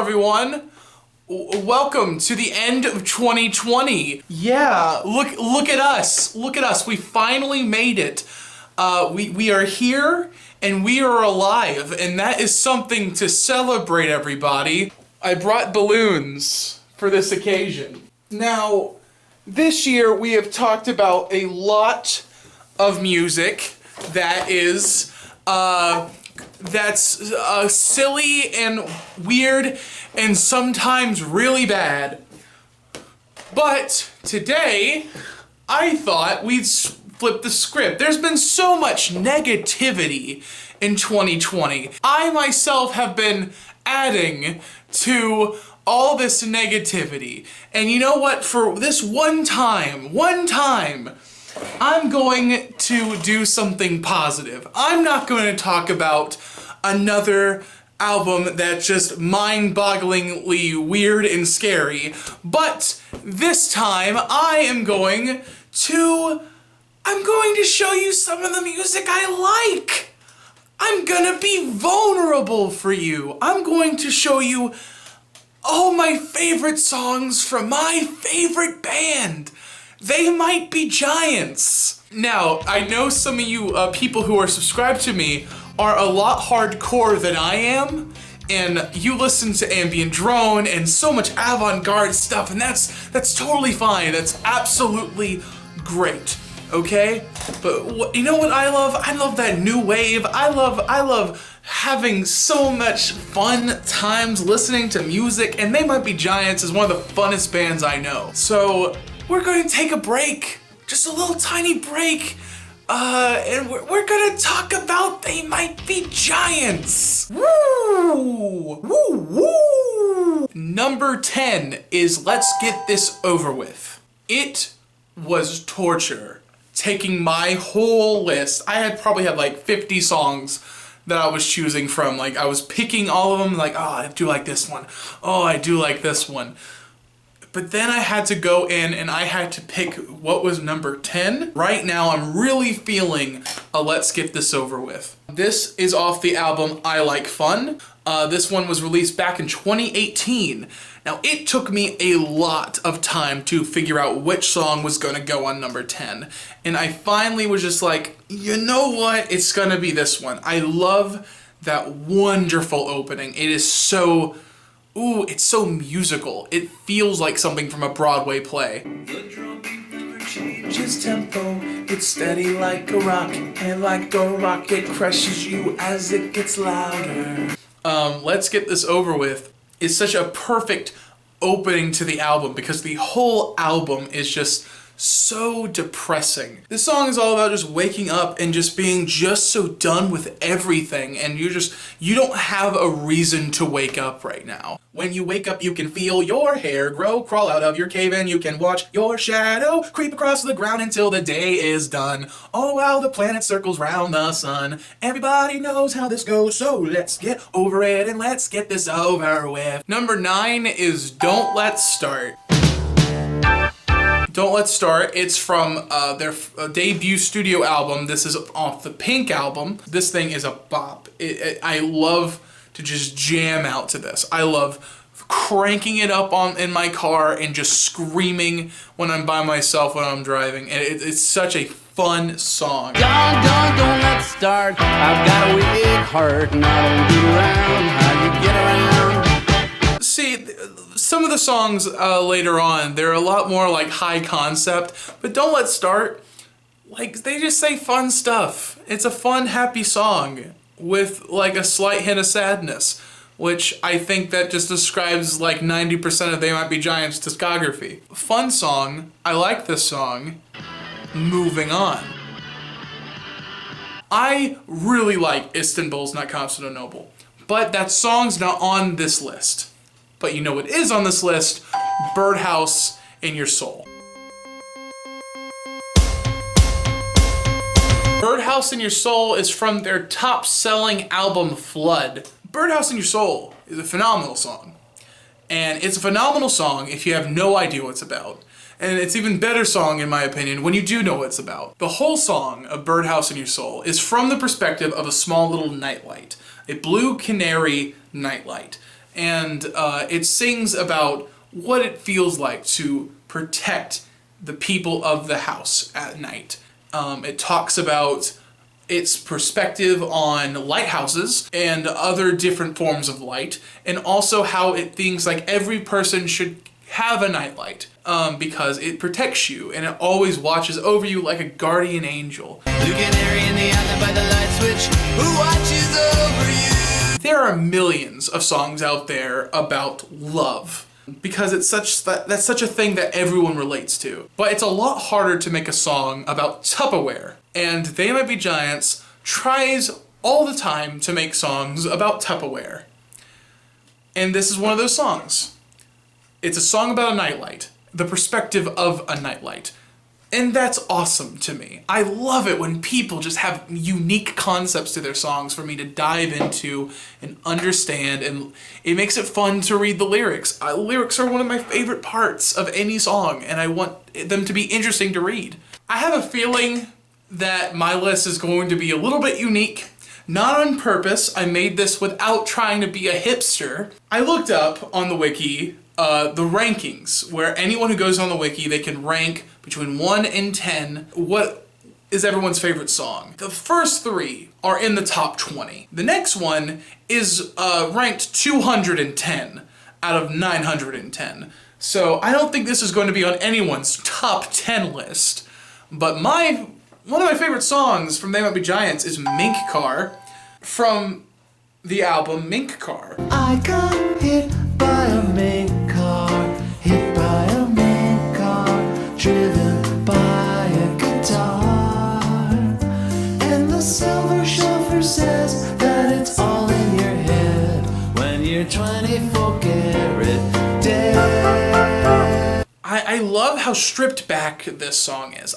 everyone. Welcome to the end of 2020. Yeah, look at us. Look at us. We finally made it. We are here and we are alive, and that is something to celebrate, everybody. I brought balloons for this occasion. Now, this year we have talked about a lot of music that is that's silly and weird and sometimes really bad. But today, I thought we'd flip the script. There's been so much negativity in 2020. I myself have been adding to all this negativity. And you know what? For this one time, I'm going to do something positive. I'm not going to talk about another album that's just mind-bogglingly weird and scary, but this time I am going to show you some of the music I like. I'm gonna be vulnerable for you. I'm going to show you all my favorite songs from my favorite band. They Might Be Giants. Now, I know some of you people who are subscribed to me are a lot hardcore than I am, and you listen to ambient drone and so much avant-garde stuff, and that's totally fine. That's absolutely great, okay? But you know what I love? I love that new wave. I love having so much fun times listening to music, and They Might Be Giants is one of the funnest bands I know. So we're going to take a break, just a little tiny break, and we're gonna talk about They Might Be Giants. Woo! Woo! Woo! Number 10 is Let's Get This Over With. It was torture taking my whole list. I probably had like 50 songs that I was choosing from. Like, I was picking all of them, like, oh, I do like this one. Oh, I do like this one. But then I had to go in and I had to pick what was number 10. Right now I'm really feeling a Let's Get This Over With. This is off the album I Like Fun. This one was released back in 2018. Now, it took me a lot of time to figure out which song was gonna go on number 10. And I finally was just like, you know what? It's gonna be this one. I love that wonderful opening. It is so... ooh, it's so musical. It feels like something from a Broadway play. The drum beat never changes tempo. It's steady like a rock, and like a rocket crushes you as it gets louder. Let's Get This Over With is such a perfect opening to the album because the whole album is just so depressing. This song is all about just waking up and just being just so done with everything, and you don't have a reason to wake up right now. When you wake up, you can feel your hair grow, crawl out of your cave, and you can watch your shadow creep across the ground until the day is done. All while the planet circles round the sun. Everybody knows how this goes, so let's get over it and let's get this over with. Number 9 is Don't Let's Start. Don't Let's Start. It's from their debut studio album. This is off the Pink album. This thing is a bop. I love to just jam out to this. I love cranking it up in my car and just screaming when I'm by myself when I'm driving. And it's such a fun song. Don't let's start. I've got a weak heart and I don't get around how you get around. See, some of the songs later on, they're a lot more like high concept, but Don't Let's Start, like, they just say fun stuff. It's a fun, happy song with like a slight hint of sadness, which I think that just describes like 90% of They Might Be Giants' discography. Fun song. I like this song. Moving on. I really like Istanbul's Not Constantinople, but that song's not on this list. But you know what is on this list? Birdhouse in Your Soul. Birdhouse in Your Soul is from their top-selling album, Flood. Birdhouse in Your Soul is a phenomenal song. And it's a phenomenal song if you have no idea what it's about. And it's even better song, in my opinion, when you do know what it's about. The whole song of Birdhouse in Your Soul is from the perspective of a small little nightlight. A blue canary nightlight. and it sings about what it feels like to protect the people of the house at night. It talks about its perspective on lighthouses and other different forms of light, and also how it thinks like every person should have a nightlight because it protects you and it always watches over you like a guardian angel. You can Harry in the island by the light switch who watches over you. There are millions of songs out there about love, because that's such a thing that everyone relates to. But it's a lot harder to make a song about Tupperware. And They Might Be Giants tries all the time to make songs about Tupperware. And this is one of those songs. It's a song about a nightlight, the perspective of a nightlight. And that's awesome to me. I love it when people just have unique concepts to their songs for me to dive into and understand, and it makes it fun to read the lyrics. Lyrics are one of my favorite parts of any song, and I want them to be interesting to read. I have a feeling that my list is going to be a little bit unique. Not on purpose, I made this without trying to be a hipster. I looked up on the wiki the rankings, where anyone who goes on the wiki, they can rank between 1 and 10 what is everyone's favorite song. The first 3 are in the top 20. The next one is ranked 210 out of 910. So I don't think this is going to be on anyone's top 10 list, but one of my favorite songs from They Might Be Giants is Mink Car from the album Mink Car. I got hit by a mink car, hit by a mink car, driven by a guitar. And the silver chauffeur says that it's all in your head when you're 24 karat dead. I love how stripped back this song is.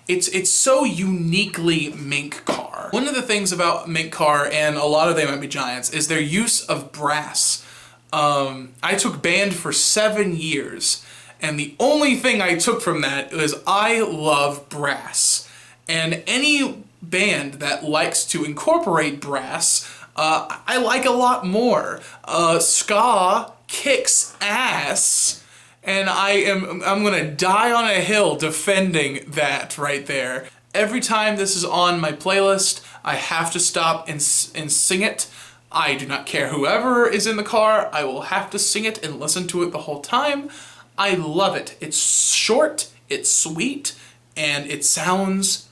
It's so uniquely Mink Car. One of the things about Mink Car and a lot of They Might Be Giants is their use of brass. I took band for 7 years, and the only thing I took from that is I love brass. And any band that likes to incorporate brass, I like a lot more. Ska kicks ass. And I'm gonna die on a hill defending that right there. Every time this is on my playlist, I have to stop and sing it. I do not care whoever is in the car, I will have to sing it and listen to it the whole time. I love it. It's short, it's sweet, and it sounds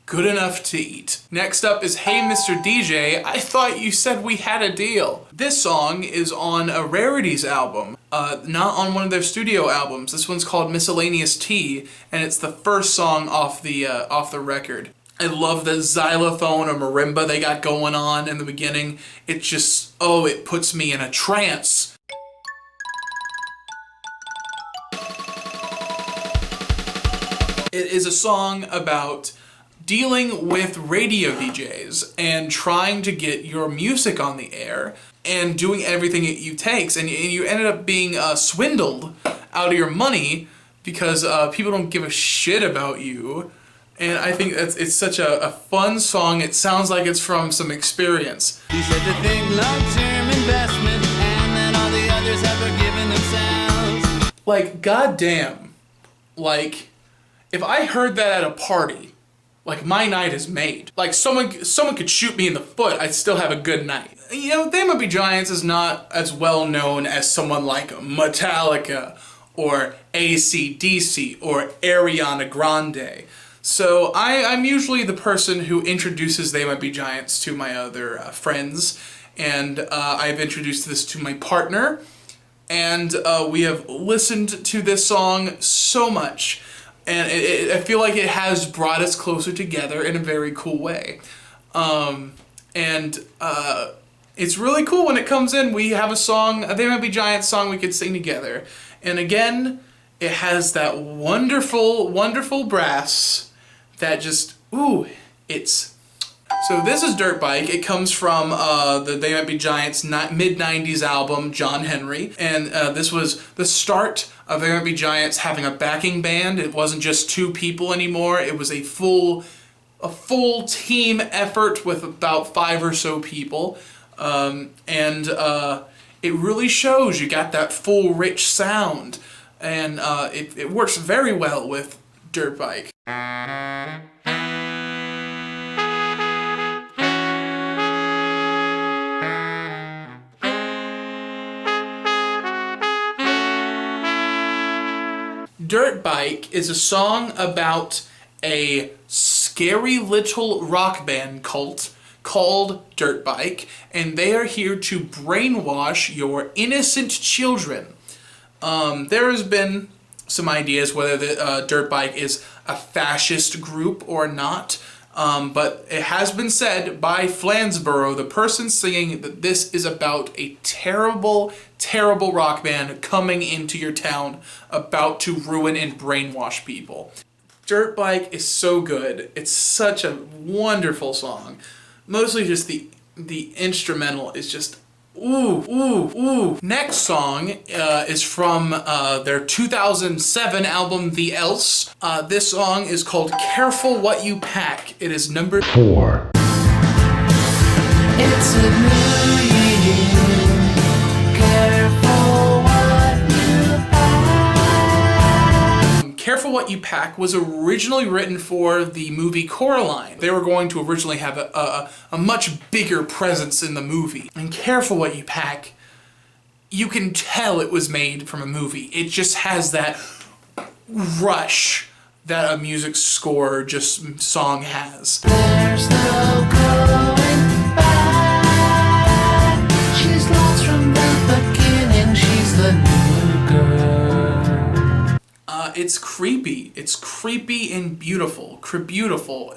good enough to eat. Next up is Hey Mr. DJ, I Thought You Said We Had a Deal. This song is on a Rarities album, not on one of their studio albums. This one's called Miscellaneous Tea, and it's the first song off the record. I love the xylophone or marimba they got going on in the beginning. It just, it puts me in a trance. It is a song about dealing with radio DJs and trying to get your music on the air and doing everything it takes, and you ended up being swindled out of your money because people don't give a shit about you. And I think it's such a fun song. It sounds like it's from some experience. He said to think long-term investment, and then all the others have forgiven themselves. Like, goddamn. Like, if I heard that at a party, like, my night is made. Like, someone could shoot me in the foot, I'd still have a good night. You know, They Might Be Giants is not as well known as someone like Metallica or AC/DC or Ariana Grande. So I'm usually the person who introduces They Might Be Giants to my other friends, and I've introduced this to my partner, and we have listened to this song so much, and I feel like it has brought us closer together in a very cool way. It's really cool when it comes in. We have a song, a They Might Be Giants song we could sing together, and again, it has that wonderful, wonderful brass that just, it's... So this is Dirt Bike. It comes from the They Might Be Giants mid-90s album, John Henry. And this was the start of They Might Be Giants having a backing band. It wasn't just 2 people anymore. It was a full team effort with about 5 or so people. it really shows you got that full rich sound, and it works very well with Dirt Bike. Dirt Bike is a song about a scary little rock band cult called Dirt Bike, and they are here to brainwash your innocent children. There has been some ideas whether the Dirt Bike is a fascist group or not, but it has been said by Flansborough, the person singing, that this is about a terrible, terrible rock band coming into your town about to ruin and brainwash people. Dirt Bike is so good. It's such a wonderful song. Mostly just the instrumental is just ooh, ooh, ooh. Next song is from their 2007 album, The Else. This song is called Careful What You Pack. It is number 4. It's a new year. Careful what you pack. Careful What You Pack was originally written for the movie Coraline. They were going to originally have a much bigger presence in the movie. And Careful What You Pack, you can tell it was made from a movie. It just has that rush that a music score song has. There's no going back. She's lost from the beginning. She's the new girl. It's creepy. It's creepy and beautiful. Beautiful.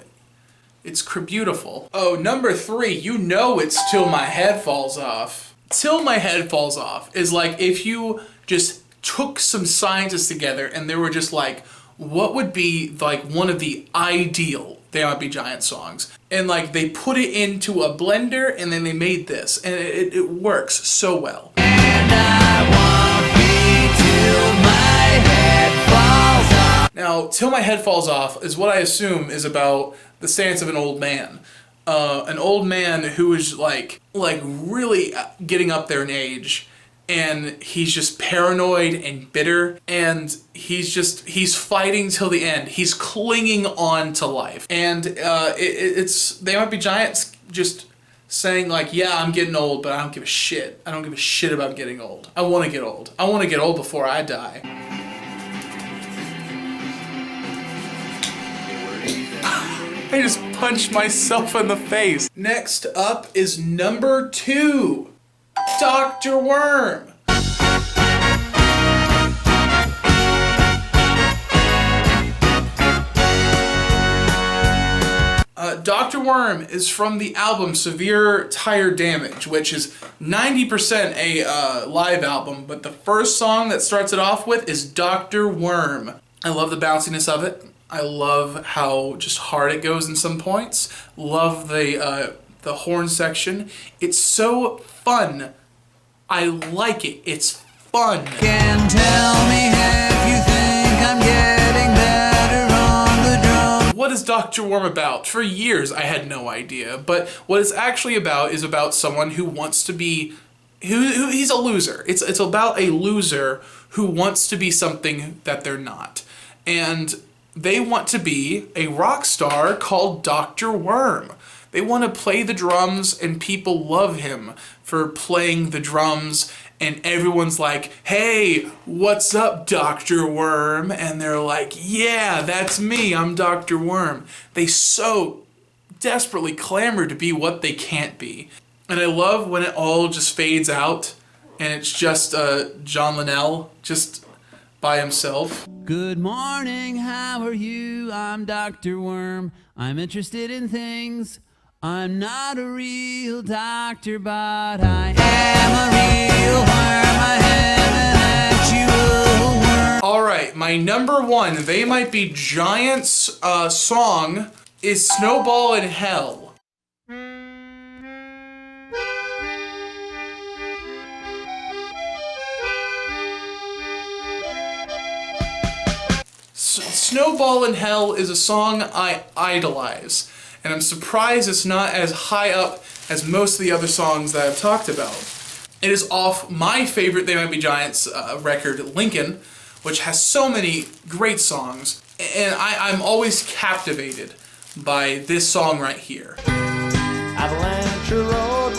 It's beautiful. Oh, number 3, you know it's Till My Head Falls Off. Till My Head Falls Off is like if you just took some scientists together and they were just like, what would be like one of the ideal They Might Be Giant songs? And like they put it into a blender and then they made this, and it works so well. And I won't be till my head falls off. Now, Till My Head Falls Off is what I assume is about the stance of an old man. An old man who is like really getting up there in age, and he's just paranoid and bitter, and he's fighting till the end. He's clinging on to life. And it's They Might Be Giants just saying like, yeah, I'm getting old, but I don't give a shit. I don't give a shit about getting old. I want to get old. I want to get old before I die. I just punched myself in the face. Next up is number 2, Dr. Worm. Dr. Worm is from the album Severe Tire Damage, which is 90% a live album, but the first song that starts it off with is Dr. Worm. I love the bounciness of it. I love how just hard it goes in some points. Love the horn section. It's so fun. I like it. It's fun. Can tell me if you think I'm getting better on the drum. What is Dr. Worm about? For years I had no idea, but what it's actually about is about someone who wants to be, who he's a loser. It's about a loser who wants to be something that they're not. And they want to be a rock star called Dr. Worm. They want to play the drums, and people love him for playing the drums, and everyone's like, hey, what's up, Dr. Worm? And they're like, yeah, that's me, I'm Dr. Worm. They so desperately clamor to be what they can't be. And I love when it all just fades out, and it's just John Linnell, just by himself. Good morning, how are you? I'm Dr. Worm. I'm interested in things. I'm not a real doctor, but I am a real worm. I am an actual worm. Alright, my number 1 They Might Be Giants song is Snowball in Hell. Snowball in Hell is a song I idolize, and I'm surprised it's not as high up as most of the other songs that I've talked about. It is off my favorite They Might Be Giants record, Lincoln, which has so many great songs. And I'm always captivated by this song right here. Avalanche roadblock.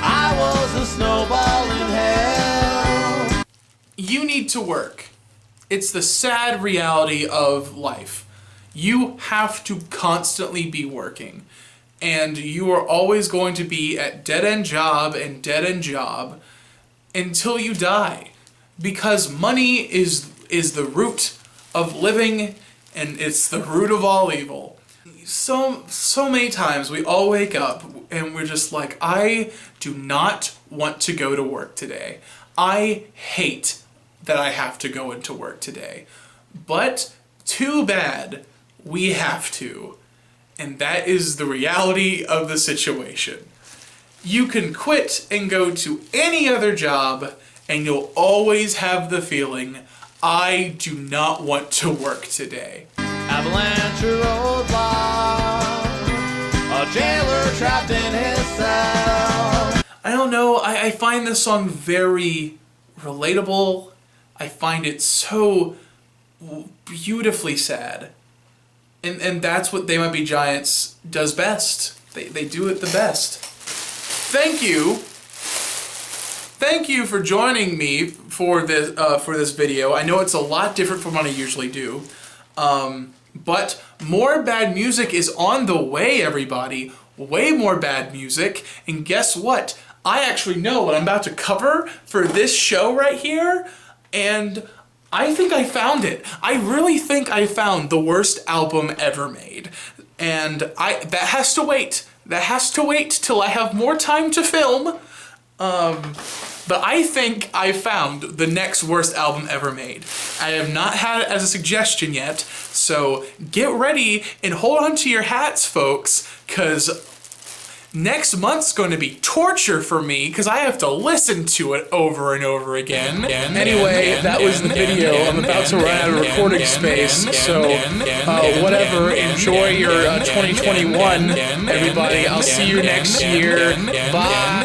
I was a snowball in hell. You need to work. It's the sad reality of life. You have to constantly be working. And you are always going to be at dead-end job and dead-end job until you die. Because money is the root of living, and it's the root of all evil. So many times we all wake up and we're just like, I do not want to go to work today. I hate that I have to go into work today. But too bad we have to. And that is the reality of the situation. You can quit and go to any other job, and you'll always have the feeling, I do not want to work today. Avalanche roadblock. A jailer trapped in his cell. I don't know, I find this song very relatable. I find it so beautifully sad. And that's what They Might Be Giants does best. They do it the best. Thank you. Thank you for joining me for this video. I know it's a lot different from what I usually do. But more bad music is on the way, everybody. Way more bad music. And guess what? I actually know what I'm about to cover for this show right here. And I think I found it. I really think I found the worst album ever made. And that has to wait. That has to wait till I have more time to film. But I think I found the next worst album ever made. I have not had it as a suggestion yet, so get ready and hold on to your hats, folks, because next month's going to be torture for me because I have to listen to it over and over again. Anyway, that was the video. I'm about to run out of recording space, so whatever. Enjoy your 2021, everybody. I'll see you next year. Bye.